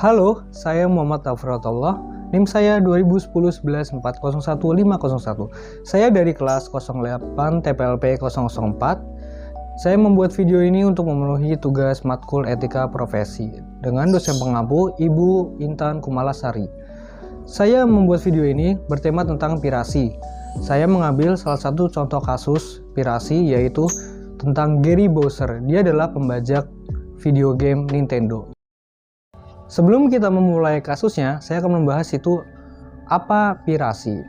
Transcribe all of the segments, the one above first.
Halo, saya Muhammad Tafratullah. NIM saya 201011401501. Saya dari kelas 08 TPLP 004. Saya membuat video ini untuk memenuhi tugas matkul etika profesi dengan dosen pengampu Ibu Intan Kumalasari. Saya membuat video ini bertema tentang pirasi. Saya mengambil salah satu contoh kasus pirasi yaitu tentang Gary Bowser. Dia adalah pembajak video game Nintendo. Sebelum kita memulai kasusnya, saya akan membahas itu apa pirasi.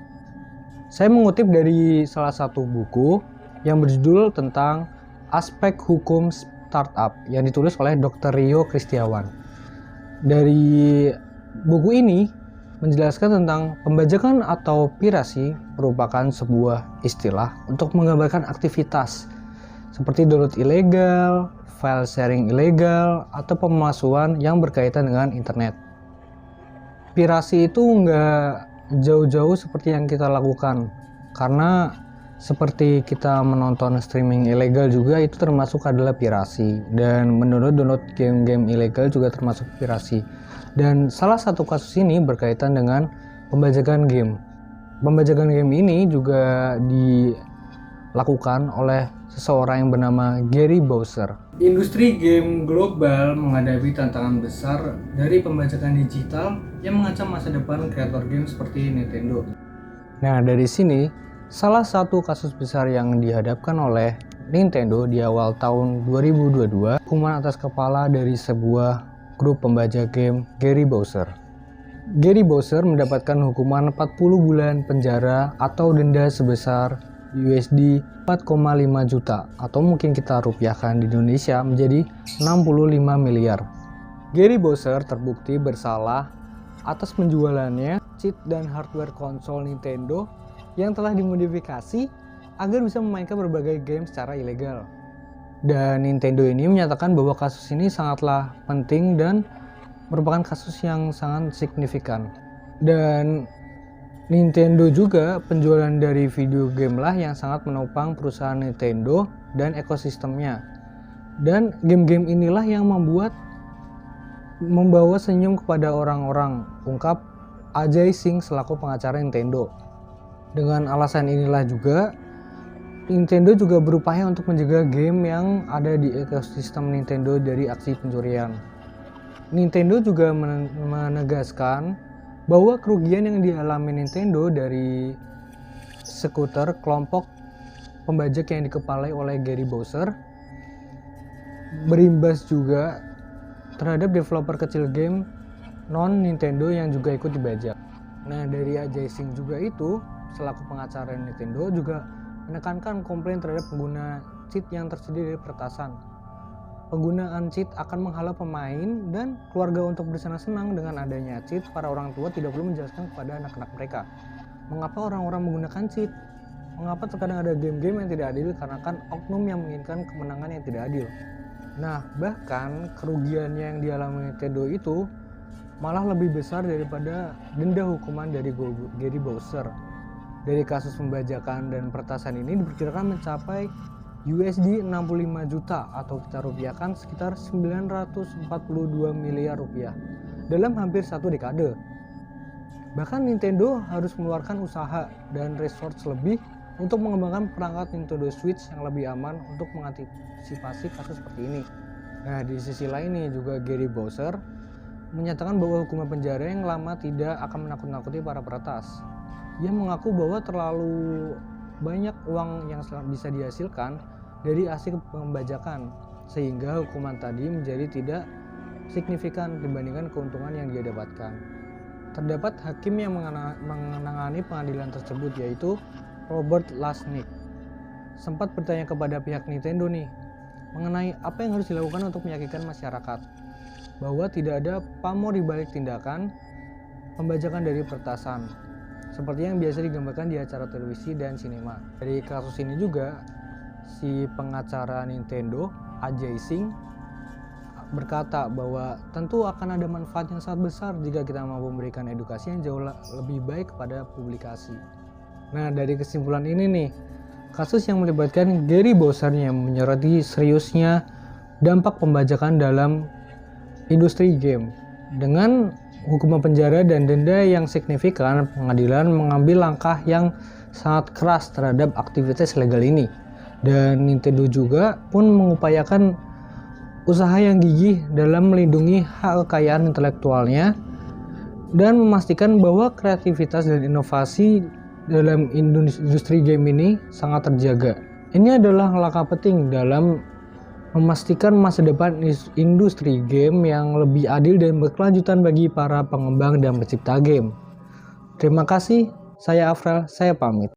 Saya mengutip dari salah satu buku yang berjudul tentang aspek hukum startup yang ditulis oleh Dr. Rio Kristiawan. Dari buku ini menjelaskan tentang pembajakan atau pirasi merupakan sebuah istilah untuk menggambarkan aktivitas seperti download ilegal, file sharing ilegal, atau pemalsuan yang berkaitan dengan internet. Pirasi itu nggak jauh-jauh seperti yang kita lakukan, karena seperti kita menonton streaming ilegal juga itu termasuk adalah pirasi, dan mendownload game-game ilegal juga termasuk pirasi. Dan salah satu kasus ini berkaitan dengan pembajakan game. Pembajakan game ini juga dilakukan oleh seseorang yang bernama Gary Bowser. Industri game global menghadapi tantangan besar dari pembajakan digital yang mengancam masa depan kreator game seperti Nintendo. Nah, dari sini salah satu kasus besar yang dihadapkan oleh Nintendo di awal tahun 2022, hukuman atas kepala dari sebuah grup pembajak game Gary Bowser. Gary Bowser mendapatkan hukuman 40 bulan penjara atau denda sebesar USD 4,5 juta atau mungkin kita rupiahkan di Indonesia menjadi 65 miliar. Gary Bowser terbukti bersalah atas penjualannya cheat dan hardware konsol Nintendo yang telah dimodifikasi agar bisa memainkan berbagai game secara ilegal. Dan Nintendo ini menyatakan bahwa kasus ini sangatlah penting dan merupakan kasus yang sangat signifikan. Dan Nintendo juga penjualan dari video game lah yang sangat menopang perusahaan Nintendo dan ekosistemnya. Dan game-game inilah yang membawa senyum kepada orang-orang, ungkap Ajay Singh selaku pengacara Nintendo. Dengan alasan inilah juga Nintendo juga berupaya untuk menjaga game yang ada di ekosistem Nintendo dari aksi pencurian. Nintendo juga menegaskan bahwa kerugian yang dialami Nintendo dari skuter kelompok pembajak yang dikepalai oleh Gary Bowser berimbas juga terhadap developer kecil game non-Nintendo yang juga ikut dibajak. Nah, dari Ajay Singh juga itu selaku pengacara Nintendo juga menekankan komplain terhadap pengguna cheat yang tersedia dari peretasan. Penggunaan cheat akan menghalau pemain dan keluarga untuk bersenang-senang. Dengan adanya cheat, para orang tua tidak perlu menjelaskan kepada anak-anak mereka mengapa orang-orang menggunakan cheat, mengapa terkadang ada game-game yang tidak adil karena kan oknum yang menginginkan kemenangan yang tidak adil. Nah, bahkan kerugian yang dialami Nintendo itu malah lebih besar daripada denda hukuman dari Gary Bowser. Dari kasus pembajakan dan peretasan ini diperkirakan mencapai USD 65 juta atau kita rupiahkan sekitar 942 miliar rupiah dalam hampir satu dekade. Bahkan Nintendo harus mengeluarkan usaha dan resource lebih untuk mengembangkan perangkat Nintendo Switch yang lebih aman untuk mengantisipasi kasus seperti ini. Nah, di sisi lain nih juga Gary Bowser menyatakan bahwa hukuman penjara yang lama tidak akan menakut-nakuti para peretas. Ia mengaku bahwa terlalu banyak uang yang bisa dihasilkan dari hasil pembajakan sehingga hukuman tadi menjadi tidak signifikan dibandingkan keuntungan yang dia dapatkan. Terdapat hakim yang menangani pengadilan tersebut yaitu Robert Lasnik sempat bertanya kepada pihak Nintendo nih mengenai apa yang harus dilakukan untuk meyakinkan masyarakat bahwa tidak ada pamor di balik tindakan pembajakan dari peretasan seperti yang biasa digambarkan di acara televisi dan sinema. Dari kasus ini juga si pengacara Nintendo Ajay Singh berkata bahwa tentu akan ada manfaat yang sangat besar jika kita mampu memberikan edukasi yang jauh lebih baik kepada publikasi. Nah, dari kesimpulan ini nih, kasus yang melibatkan Gary Bowser yang menyoroti seriusnya dampak pembajakan dalam industri game Dengan hukuman penjara dan denda yang signifikan, pengadilan mengambil langkah yang sangat keras terhadap aktivitas legal ini. Dan Nintendo juga pun mengupayakan usaha yang gigih dalam melindungi hak kekayaan intelektualnya dan memastikan bahwa kreativitas dan inovasi dalam industri game ini sangat terjaga. Ini adalah langkah penting dalam memastikan masa depan industri game yang lebih adil dan berkelanjutan bagi para pengembang dan pencipta game. Terima kasih, saya Afrel, saya pamit.